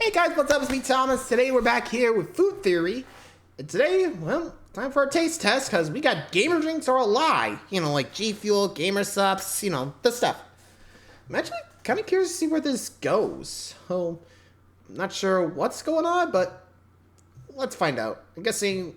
Hey guys, what's up? It's me, Thomas. Today we're back here with Food Theory. And today, well, time for a taste test because we got gamer drinks or a lie. You know, like Gfuel, gamer subs, you know, the stuff. I'm actually kind of curious to see where this goes. So, I'm not sure what's going on, but let's find out. I'm guessing,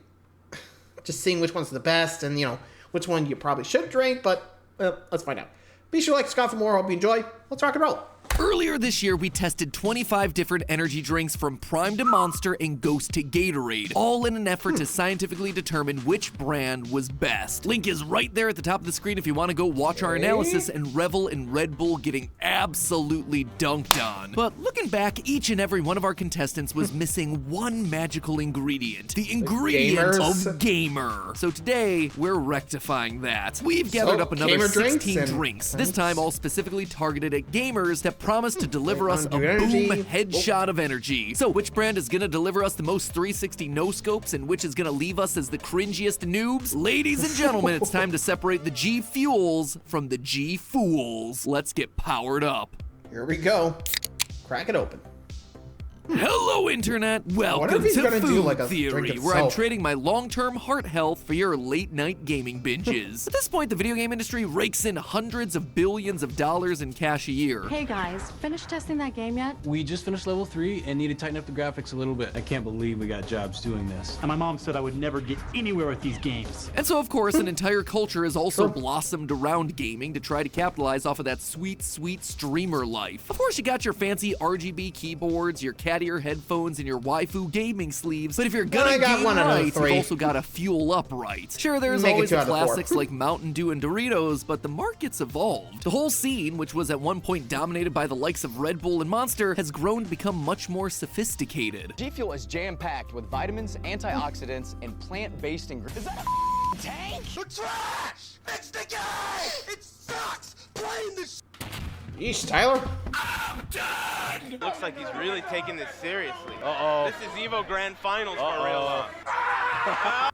just seeing which one's the best and, you know, which one you probably should drink, but let's find out. Be sure to like, subscribe for more. Hope you enjoy. Let's rock and roll. Earlier this year, we tested 25 different energy drinks from Prime to Monster and Ghost to Gatorade, all in an effort to scientifically determine which brand was best. Link is right there at the top of the screen if you want to go watch our analysis and revel in Red Bull getting absolutely dunked on. But looking back, each and every one of our contestants was missing one magical ingredient. The ingredient of gamer. So today, we're rectifying that. We've gathered up another 16 drinks, this time all specifically targeted at gamers that promise to deliver us a boom headshot of energy. So which brand is gonna deliver us the most 360 no-scopes and which is gonna leave us as the cringiest noobs? Ladies and gentlemen, it's time to separate the G-Fuels from the G-Fools. Let's get powered up. Here we go. Crack it open. Hello, Internet. Welcome to Food Theory, where I'm trading my long-term heart health for your late-night gaming binges. At this point, the video game industry rakes in hundreds of billions of dollars in cash a year. Hey guys, finished testing that game yet? We just finished level 3 and need to tighten up the graphics a little bit. I can't believe we got jobs doing this. And my mom said I would never get anywhere with these games. And so, of course, an entire culture has also blossomed around gaming to try to capitalize off of that sweet, sweet streamer life. Of course, you got your fancy RGB keyboards, your cat ear headphones, and your waifu gaming sleeves, but if you're gonna game right, you've also gotta fuel up right. Sure, there's always the classics like Mountain Dew and Doritos, but the market's evolved. The whole scene, which was at one point dominated by the likes of Red Bull and Monster, has grown to become much more sophisticated. G-Fuel is jam-packed with vitamins, antioxidants, and plant-based ingredients. Is that a tank? The trash! It's the game! It sucks! Playing this. Yeesh, Tyler. I'm done! Looks like he's really taking this seriously. This is Evo Grand Finals for real.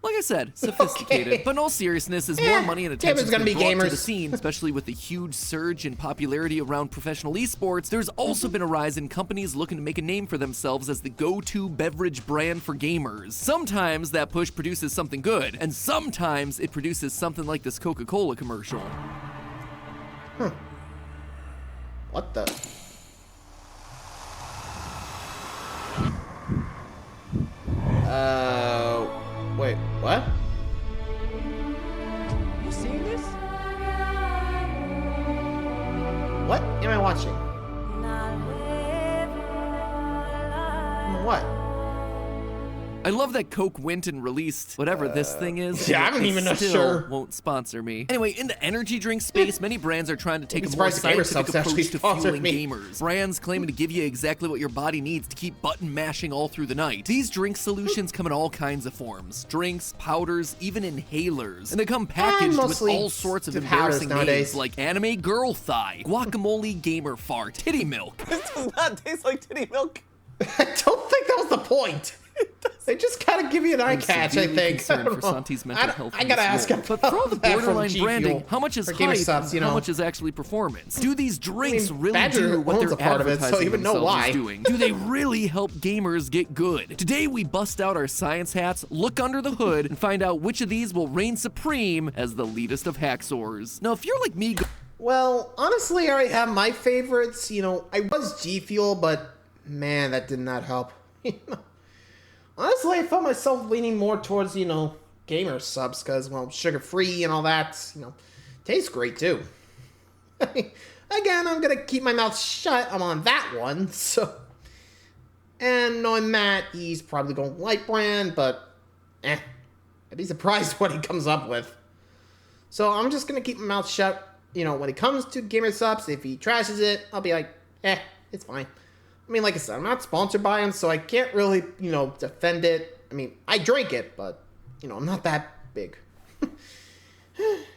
Like I said, sophisticated, but in all seriousness, as more money and attention is brought to the scene, especially with the huge surge in popularity around professional esports, there's also been a rise in companies looking to make a name for themselves as the go-to beverage brand for gamers. Sometimes that push produces something good, and sometimes it produces something like this Coca-Cola commercial. What the? Wait, what? You seeing this? What am I watching? What? I love that Coke went and released whatever this thing is. Yeah, I'm even not still sure. Won't sponsor me. Anyway, in the energy drink space, many brands are trying to take a more scientific approach to fueling gamers. Brands claiming to give you exactly what your body needs to keep button mashing all through the night. These drink solutions come in all kinds of forms: drinks, powders, even inhalers, and they come packaged with all sorts of embarrassing names like anime girl thigh, guacamole gamer fart, titty milk. This does not taste like titty milk. I don't think that was the point. They just kind of give you an eye catch, I think. For Santi's mental health. I gotta ask him. But for all the borderline branding, how much is hype subs, and how much is actually performance? Do these drinks really do what they're advertising themselves as doing? Do they really help gamers get good? Today we bust out our science hats, look under the hood, and find out which of these will reign supreme as the leadest of hacksaws. Now, if you're like me... Well, honestly, I already have my favorites. You know, I was G-Fuel, but man, that did not help. Honestly, I felt myself leaning more towards, you know, gamer subs because, well, sugar-free and all that, you know, tastes great too. Again, I'm going to keep my mouth shut. I'm on that one, so. And knowing Matt, he's probably going light brand, but I'd be surprised what he comes up with. So I'm just going to keep my mouth shut. You know, when it comes to gamer subs, if he trashes it, I'll be like, it's fine. I mean, like I said, I'm not sponsored by him, so I can't really, you know, defend it. I mean, I drink it, but, you know, I'm not that big.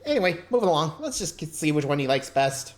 Anyway, moving along. Let's just see which one he likes best.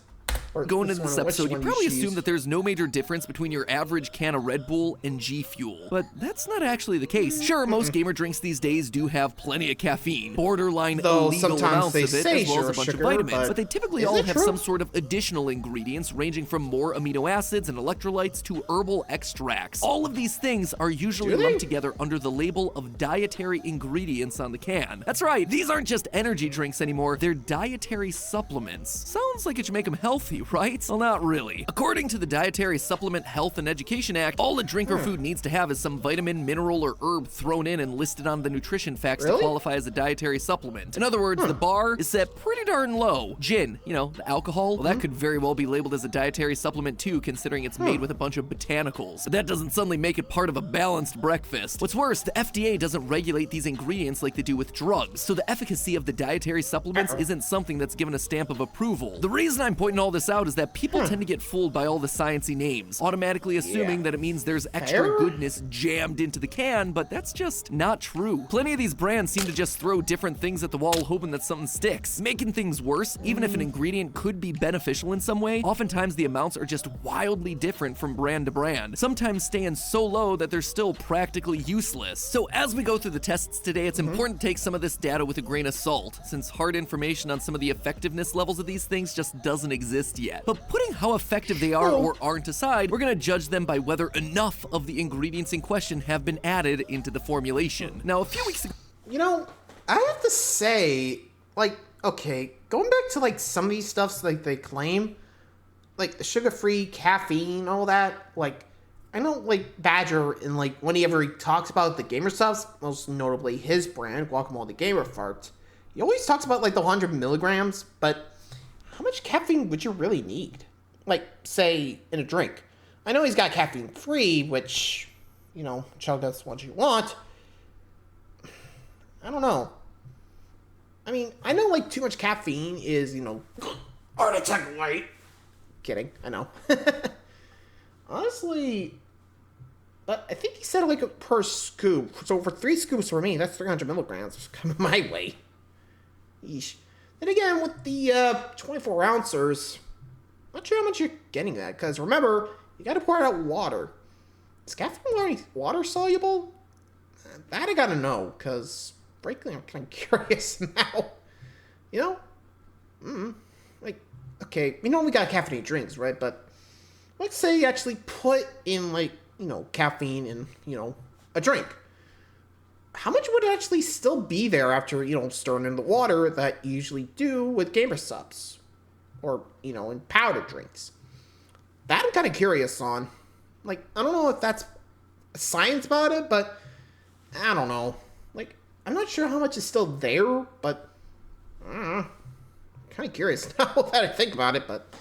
Or Going into this episode, you one probably should assume use. that there's no major difference between your average can of Red Bull and Gfuel, but that's not actually the case. Sure, most gamer drinks these days do have plenty of caffeine, borderline Though illegal sometimes amounts they of it, say as well as a zero bunch sugar, of vitamins, but they but typically is all it have true? some sort of additional ingredients, ranging from more amino acids and electrolytes to herbal extracts. All of these things are usually Do they? lumped together under the label of dietary ingredients on the can. That's right, these aren't just energy drinks anymore, they're dietary supplements. Sounds like it should make them healthy, right? Well, not really. According to the Dietary Supplement Health and Education Act, all a drink or food needs to have is some vitamin, mineral, or herb thrown in and listed on the nutrition facts to Really? qualify as a dietary supplement. In other words, the bar is set pretty darn low. Gin, you know, the alcohol, well, that could very well be labeled as a dietary supplement too, considering it's made with a bunch of botanicals. But that doesn't suddenly make it part of a balanced breakfast. What's worse, the FDA doesn't regulate these ingredients like they do with drugs, so the efficacy of the dietary supplements isn't something that's given a stamp of approval. The reason I'm pointing all this out is that people tend to get fooled by all the sciencey names, automatically assuming that it means there's extra Fair? goodness jammed into the can, but that's just not true. Plenty of these brands seem to just throw different things at the wall hoping that something sticks. Making things worse, even if an ingredient could be beneficial in some way, oftentimes the amounts are just wildly different from brand to brand, sometimes staying so low that they're still practically useless. So as we go through the tests today, it's important to take some of this data with a grain of salt, since hard information on some of the effectiveness levels of these things just doesn't exist yet. But putting how effective they are or aren't aside, we're gonna judge them by whether enough of the ingredients in question have been added into the formulation. Now, a few weeks ago, You know, I have to say, like, okay, going back to like some of these stuffs like they claim, like the sugar-free caffeine, all that, like, I know like Badger and like whenever he talks about the gamer stuffs, most notably his brand, Guacamole the Gamer Fart, he always talks about like the 100 milligrams, but how much caffeine would you really need? Like, say, in a drink. I know he's got caffeine free, which, you know, chug that's what you want. I don't know. I mean, I know like too much caffeine is, you know, heart attack light. Kidding, I know. Honestly, but I think he said like a per scoop. So for 3 scoops for me, that's 300 milligrams coming my way. Yeesh. Then again, with the 24 ounces, not sure how much you're getting that, because remember, you gotta pour out water. Is caffeine water soluble? That I gotta know, because frankly, I'm kind of curious now. You know? Like, okay, we know we got caffeinated drinks, right? But let's say you actually put in, like, you know, caffeine in, you know, a drink. How much would actually still be there after, you know, stirring in the water that you usually do with gamer subs? Or, you know, in powder drinks? That I'm kind of curious on. Like, I don't know if that's science about it, but I don't know. Like, I'm not sure how much is still there, but I'm kind of curious now that I think about it, but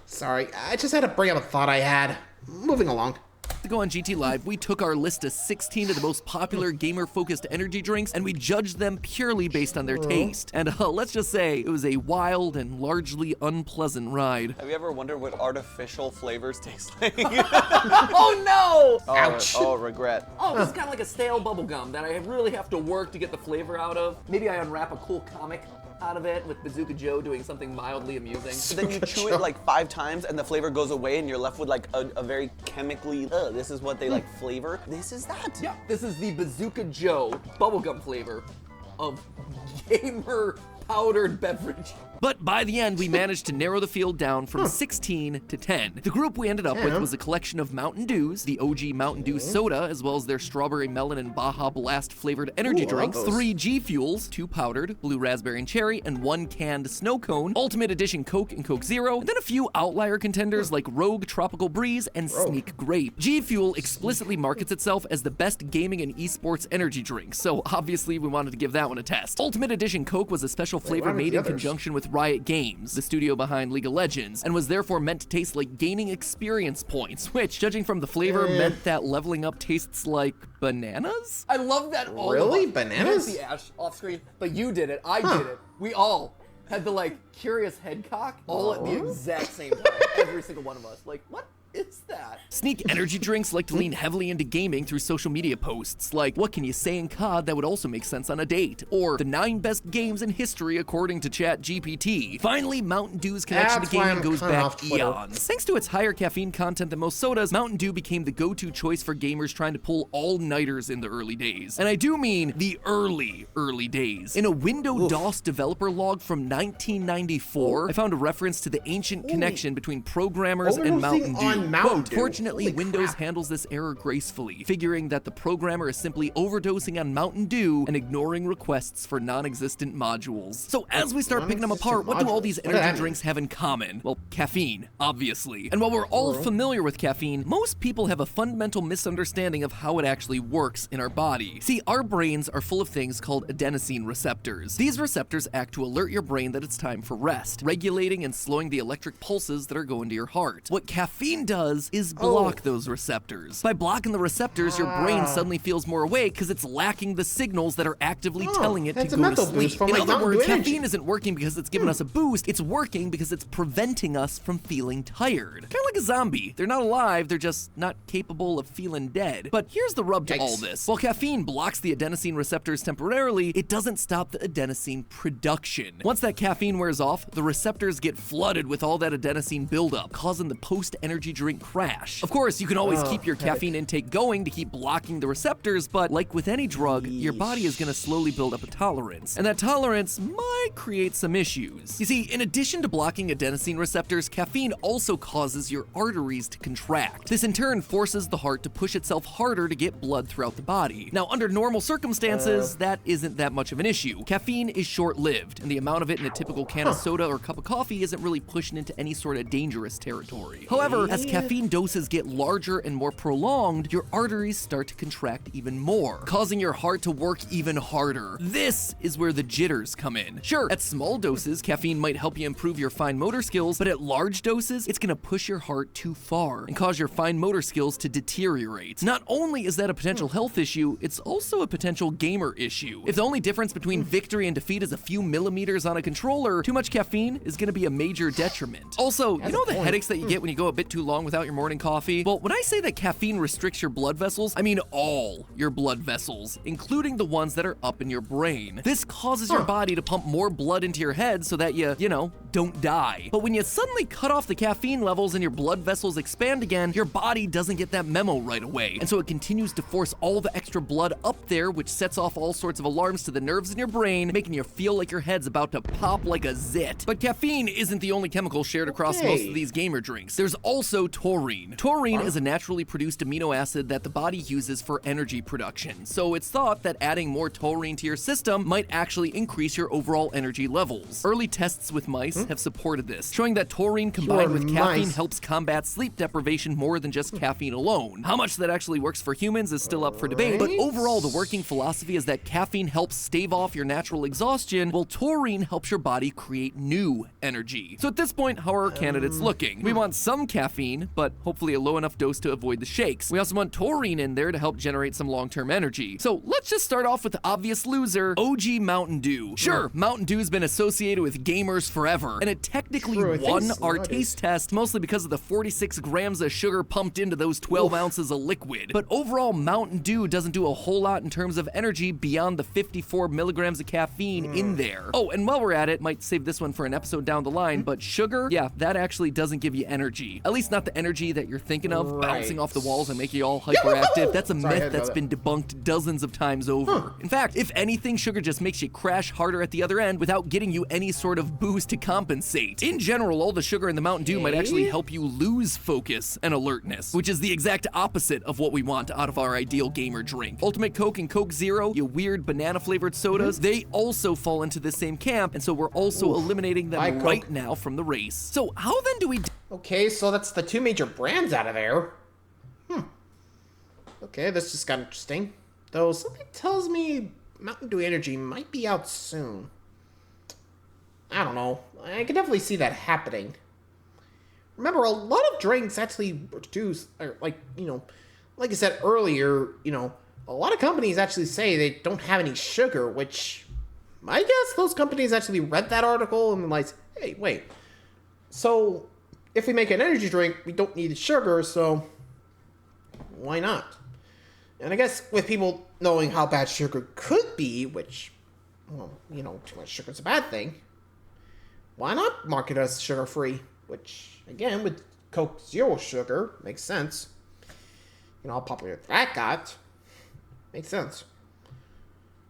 sorry. I just had to bring up a thought I had. Moving along. to go on GT Live, we took our list of 16 of the most popular gamer-focused energy drinks, and we judged them purely based on their taste. And let's just say, it was a wild and largely unpleasant ride. Have you ever wondered what artificial flavors taste like? Oh no! Ouch. Oh, regret. Oh, this is kind of like a stale bubble gum that I really have to work to get the flavor out of. Maybe I unwrap a cool comic out of it with Bazooka Joe doing something mildly amusing. So then you chew it like 5 times and the flavor goes away and you're left with like a very chemically, this is what they like flavor. This is that. Yeah, this is the Bazooka Joe bubblegum flavor of gamer powdered beverage. But by the end, we managed to narrow the field down from 16 to 10. The group we ended up with was a collection of Mountain Dews, the OG Mountain Dew soda, as well as their strawberry melon and Baja Blast flavored energy drinks, 3 Gfuels, 2 powdered, blue raspberry and cherry, and 1 canned snow cone, Ultimate Edition Coke and Coke Zero, and then a few outlier contenders like Rogue Tropical Breeze and Sneak Grape. Gfuel explicitly markets itself as the best gaming and esports energy drink, so obviously we wanted to give that one a test. Ultimate Edition Coke was a special flavor made in conjunction with Riot Games, the studio behind League of Legends, and was therefore meant to taste like gaining experience points, which, judging from the flavor, meant that leveling up tastes like bananas? I love that all Really? of us, Bananas? Nancy Ash off screen, but you did it, I did it. We all had the, like, curious head cock all at the exact same time, every single one of us. Like, what is that? Sneak energy drinks like to lean heavily into gaming through social media posts, like, what can you say in COD that would also make sense on a date? Or, the 9 best games in history according to ChatGPT. Finally, Mountain Dew's connection to gaming goes back eons. Thanks to its higher caffeine content than most sodas, Mountain Dew became the go-to choice for gamers trying to pull all-nighters in the early days. And I do mean the early days. In a Windows-DOS developer log from 1994, I found a reference to the ancient connection between programmers and Mountain Dew. Quote, fortunately, Windows handles this error gracefully, figuring that the programmer is simply overdosing on Mountain Dew and ignoring requests for non-existent modules. So as we start picking them apart, what do all these energy drinks have in common? Well, caffeine, obviously. And while we're all familiar with caffeine, most people have a fundamental misunderstanding of how it actually works in our body. See, our brains are full of things called adenosine receptors. These receptors act to alert your brain that it's time for rest, regulating and slowing the electric pulses that are going to your heart. What caffeine does is block those receptors. By blocking the receptors, your brain suddenly feels more awake because it's lacking the signals that are actively telling it to go to sleep. In other words, caffeine isn't working because it's giving us a boost, it's working because it's preventing us from feeling tired. Kind of like a zombie. They're not alive, they're just not capable of feeling dead. But here's the rub to all this. While caffeine blocks the adenosine receptors temporarily, it doesn't stop the adenosine production. Once that caffeine wears off, the receptors get flooded with all that adenosine buildup, causing the post-energy drink crash. Of course, you can always keep your caffeine intake going to keep blocking the receptors, but like with any drug, your body is going to slowly build up a tolerance, and that tolerance might create some issues. You see, in addition to blocking adenosine receptors, caffeine also causes your arteries to contract. This in turn forces the heart to push itself harder to get blood throughout the body. Now, under normal circumstances, that isn't that much of an issue. Caffeine is short-lived, and the amount of it in a typical can of soda or cup of coffee isn't really pushing into any sort of dangerous territory. However, as caffeine doses get larger and more prolonged, your arteries start to contract even more, causing your heart to work even harder. This is where the jitters come in. Sure, at small doses, caffeine might help you improve your fine motor skills, but at large doses, it's gonna push your heart too far and cause your fine motor skills to deteriorate. Not only is that a potential health issue, it's also a potential gamer issue. If the only difference between victory and defeat is a few millimeters on a controller, too much caffeine is gonna be a major detriment. Also, you know the headaches that you get when you go a bit too long without your morning coffee? Well, when I say that caffeine restricts your blood vessels, I mean all your blood vessels, including the ones that are up in your brain. This causes your body to pump more blood into your head so that you know, don't die. But when you suddenly cut off the caffeine levels and your blood vessels expand again, your body doesn't get that memo right away. And so it continues to force all the extra blood up there, which sets off all sorts of alarms to the nerves in your brain, making you feel like your head's about to pop like a zit. But caffeine isn't the only chemical shared across most of these gamer drinks. There's also taurine. Taurine is a naturally produced amino acid that the body uses for energy production. So it's thought that adding more taurine to your system might actually increase your overall energy levels. Early tests with mice have supported this, showing that taurine combined with caffeine helps combat sleep deprivation more than just caffeine alone. How much that actually works for humans is still up for debate, but overall the working philosophy is that caffeine helps stave off your natural exhaustion, while taurine helps your body create new energy. So at this point, how are our candidates looking? We want some caffeine, but hopefully a low enough dose to avoid the shakes. We also want taurine in there to help generate some long-term energy. So let's just start off with the obvious loser, OG Mountain Dew. Sure, Mountain Dew's been associated with gamers forever, and it technically won our taste test mostly because of the 46 grams of sugar pumped into those 12 ounces of liquid. But overall, Mountain Dew doesn't do a whole lot in terms of energy beyond the 54 milligrams of caffeine in there. Oh, and while we're at it, might save this one for an episode down the line, but sugar, yeah, that actually doesn't give you energy. At least not the energy that you're thinking of, bouncing off the walls and making you all hyperactive. That's a myth that's been debunked dozens of times over. In fact, if anything, sugar just makes you crash harder at the other end without getting you any sort of boost to compensate. In general, all the sugar in the Mountain Dew might actually help you lose focus and alertness, which is the exact opposite of what we want out of our ideal gamer drink. Ultimate Coke and Coke Zero, you weird banana-flavored sodas, they also fall into the same camp, and so we're also eliminating them right now from the race. So how then do we... Okay, so that's the two major brands out of there. Okay, this just got interesting. Though something tells me Mountain Dew Energy might be out soon. I don't know. I can definitely see that happening. Remember, a lot of drinks actually produce, or like I said earlier, a lot of companies actually say they don't have any sugar, which I guess those companies actually read that article and realized, hey, wait. So if we make an energy drink, we don't need sugar, so why not? And I guess with people knowing how bad sugar could be, which, well, you know, too much sugar is a bad thing, why not market us sugar-free? Which, again, with Coke Zero Sugar, makes sense. You know how popular that got. Makes sense.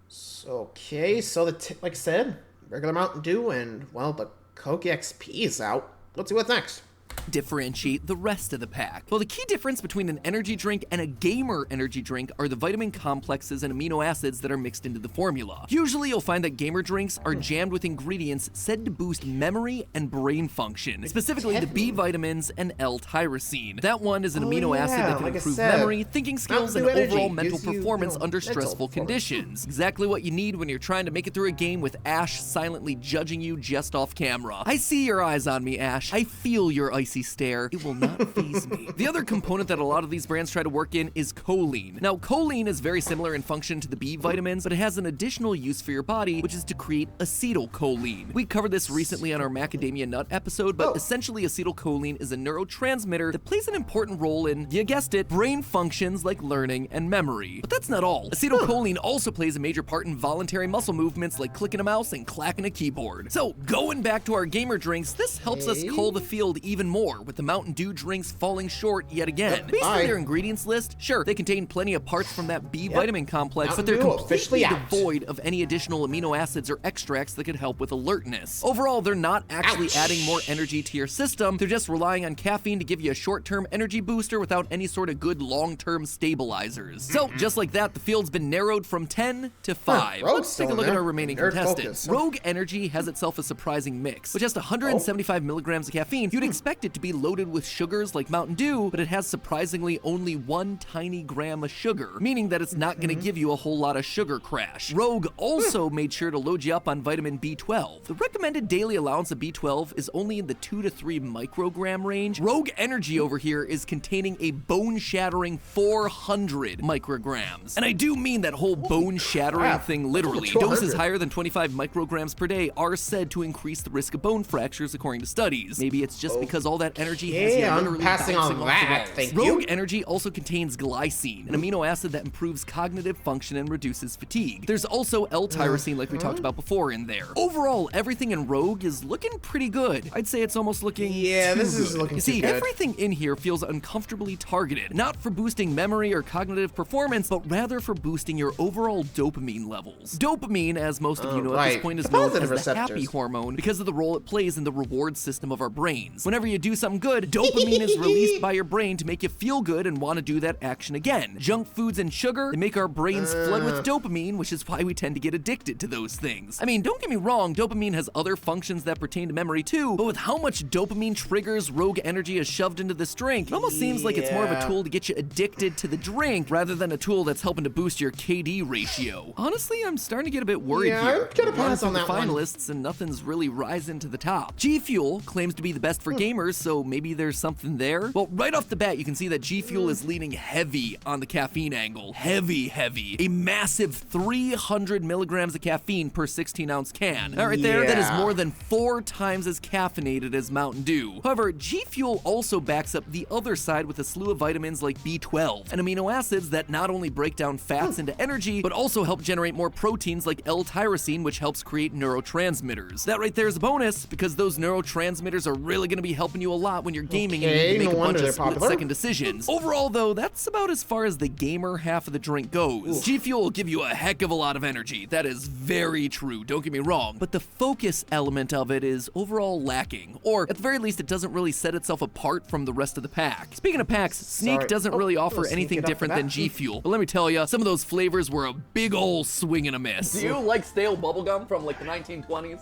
So, okay, so like I said, regular Mountain Dew and, well, the Coke XP is out. Let's see what's next. Differentiate the rest of the pack. Well, the key difference between an energy drink and a gamer energy drink are the vitamin complexes and amino acids that are mixed into the formula. Usually you'll find that gamer drinks are jammed with ingredients said to boost memory and brain function, specifically the B vitamins and L-tyrosine. That one is an amino acid that can improve memory, thinking skills, and overall mental performance under stressful conditions. Exactly what you need when you're trying to make it through a game with Ash silently judging you just off camera. I see your eyes on me, Ash. I feel your icy stare. It will not faze me. The other component that a lot of these brands try to work in is choline. Now, choline is very similar in function to the B vitamins, but it has an additional use for your body, which is to create acetylcholine. We covered this recently on our macadamia nut episode, but essentially acetylcholine is a neurotransmitter that plays an important role in, you guessed it, brain functions like learning and memory. But that's not all. Acetylcholine also plays a major part in voluntary muscle movements like clicking a mouse and clacking a keyboard. So, going back to our gamer drinks, this helps us cull the field even more, with the Mountain Dew drinks falling short yet again. Based on their ingredients list, sure, they contain plenty of parts from that B vitamin complex, but they're completely devoid of any additional amino acids or extracts that could help with alertness. Overall, they're not actually adding more energy to your system, they're just relying on caffeine to give you a short-term energy booster without any sort of good long-term stabilizers. So, just like that, the field's been narrowed from 10 to 5. Let's take a look at our remaining contestants. Rogue Energy has itself a surprising mix. With just 175 milligrams of caffeine, you'd expect it to be loaded with sugars like Mountain Dew, but it has surprisingly only 1 tiny gram of sugar, meaning that it's not going to give you a whole lot of sugar crash. Rogue also made sure to load you up on vitamin B12. The recommended daily allowance of B12 is only in the 2 to 3 microgram range. Rogue Energy over here is containing a bone-shattering 400 micrograms. And I do mean that whole bone-shattering thing literally. Doses higher than 25 micrograms per day are said to increase the risk of bone fractures according to studies. Maybe it's just because all that energy has you literally passing on that. Thank you. Rogue Energy also contains glycine, an amino acid that improves cognitive function and reduces fatigue. There's also L-tyrosine like we talked about before in there. Overall, everything in Rogue is looking pretty good. I'd say it's almost looking looking You see, too good. everything in here feels uncomfortably targeted, not for boosting memory or cognitive performance, but rather for boosting your overall dopamine levels. Dopamine, as most of you know at this point, is known as the happy hormone because of the role it plays in the reward system of our brains. Whenever you do something good, dopamine is released by your brain to make you feel good and want to do that action again. Junk foods and sugar, they make our brains flood with dopamine, which is why we tend to get addicted to those things. I mean, don't get me wrong, dopamine has other functions that pertain to memory too, but with how much dopamine triggers Rogue Energy is shoved into this drink, it almost seems like it's more of a tool to get you addicted to the drink rather than a tool that's helping to boost your KD ratio. Honestly, I'm starting to get a bit worried here. I'm gonna pass on that one. Finalists and nothing's really rising to the top. Gfuel claims to be the best for gamers, so maybe there's something there. Well, right off the bat, you can see that Gfuel is leaning heavy on the caffeine angle. Heavy. A massive 300 milligrams of caffeine per 16-ounce can. That right there, that is more than 4 times as caffeinated as Mountain Dew. However, Gfuel also backs up the other side with a slew of vitamins like B12 and amino acids that not only break down fats into energy, but also help generate more proteins like L-tyrosine, which helps create neurotransmitters. That right there is a bonus, because those neurotransmitters are really going to be helping you a lot when you're gaming and you need to make a bunch of split-second decisions. Overall, though, that's about as far as the gamer half of the drink goes. Gfuel will give you a heck of a lot of energy. That is very true, don't get me wrong. But the focus element of it is overall lacking, or at the very least, it doesn't really set itself apart from the rest of the pack. Speaking of packs, Sneak doesn't really offer anything different than Gfuel. But let me tell you, some of those flavors were a big ol' swing and a miss. Do you like stale bubblegum from like the 1920s?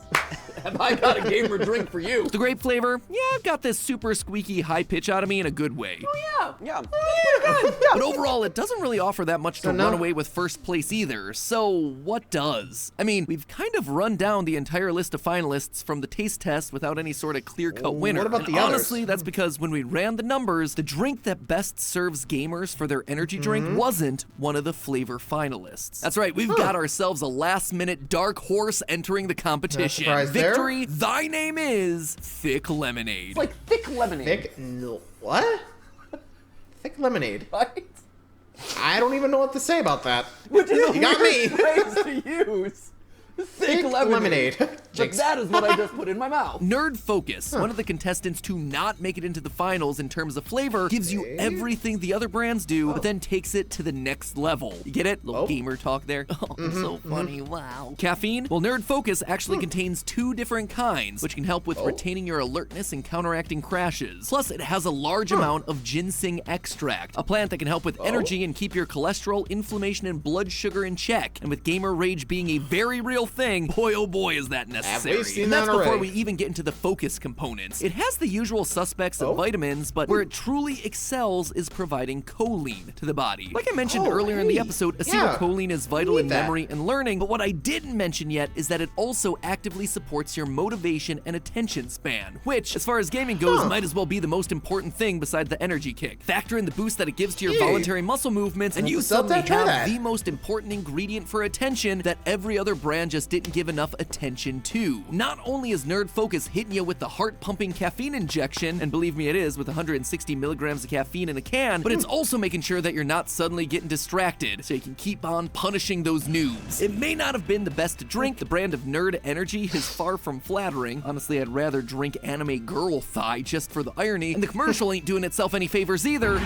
Have I got a gamer drink for you? The grape flavor, yeah, I've got this super squeaky high pitch out of me in a good way. Oh yeah. But overall, it doesn't really offer that much to run away with first place either. So what does? I mean, we've kind of run down the entire list of finalists from the taste test without any sort of clear-cut winner. What about the honestly, others? that's because when we ran the numbers, the drink that best serves gamers for their energy drink wasn't one of the flavor finalists. That's right, we've got ourselves a last-minute dark horse entering the competition. surprise there. Victory, thy name is Thick Lemonade. It's like thick lemonade. What? Thick lemonade. Right? I don't even know what to say about that. Which is You got me. phrase to use. Thick lemonade. But that is what I just put in my mouth. Nerd Focus, one of the contestants to not make it into the finals in terms of flavor, gives you everything the other brands do, but then takes it to the next level. You get it? Little gamer talk there. Oh, so funny. Wow. Caffeine? Well, Nerd Focus actually contains 2 different kinds, which can help with retaining your alertness and counteracting crashes. Plus, it has a large amount of ginseng extract, a plant that can help with energy and keep your cholesterol, inflammation, and blood sugar in check. And with gamer rage being a very real thing, boy oh boy is that necessary. And that's before we even get into the focus components. It has the usual suspects of vitamins, but where it truly excels is providing choline to the body. Like I mentioned earlier in the episode, acetylcholine is vital in memory and learning, but what I didn't mention yet is that it also actively supports your motivation and attention span, which, as far as gaming goes, might as well be the most important thing besides the energy kick. Factor in the boost that it gives to your voluntary muscle movements, and you suddenly have the most important ingredient for attention that every other brand just didn't give enough attention to. Not only is Nerd Focus hitting you with the heart-pumping caffeine injection, and believe me it is with 160 milligrams of caffeine in a can, but it's also making sure that you're not suddenly getting distracted, so you can keep on punishing those noobs. It may not have been the best to drink, the brand of Nerd Energy is far from flattering. Honestly, I'd rather drink anime girl thigh just for the irony, and the commercial ain't doing itself any favors either.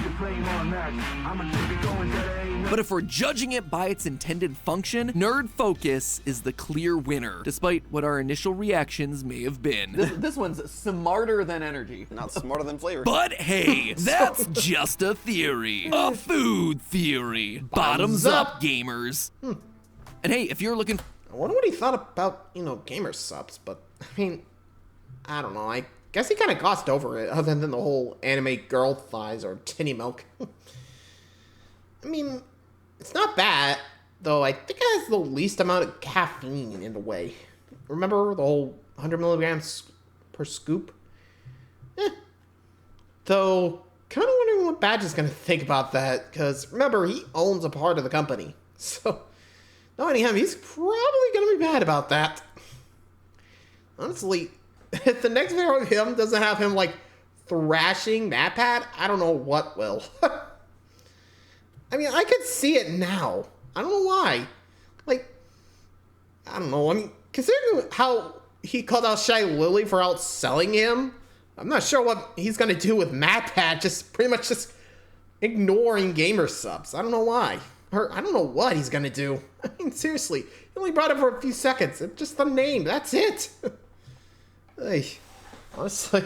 But if we're judging it by its intended function, Nerd Focus is the clear winner, despite what our initial reactions may have been. This one's smarter than energy. Not smarter than flavor. But hey, that's just a theory. A food theory. Bottoms up, gamers. And hey, if you're looking... I wonder what he thought about, gamer subs, but, I mean, I don't know. I guess he kind of glossed over it, other than the whole anime girl thighs or titty milk. I mean, it's not bad, though I think it has the least amount of caffeine in a way. Remember the whole 100 milligrams per scoop? Though, kind of wondering what Badge is going to think about that, because remember, he owns a part of the company. So, knowing him, he's probably going to be mad about that. Honestly, if the next video of him doesn't have him, thrashing MatPat, I don't know what will. I mean, I could see it now. I don't know why. I don't know. I mean, considering how he called out Shy Lily for outselling him, I'm not sure what he's going to do with MatPat, just pretty much just ignoring gamer subs. I don't know why. Or I don't know what he's going to do. I mean, seriously. He only brought it for a few seconds. It's just the name. That's it. Hey, honestly,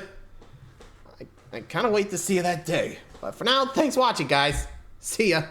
I kind of wait to see that day. But for now, thanks for watching, guys. See ya.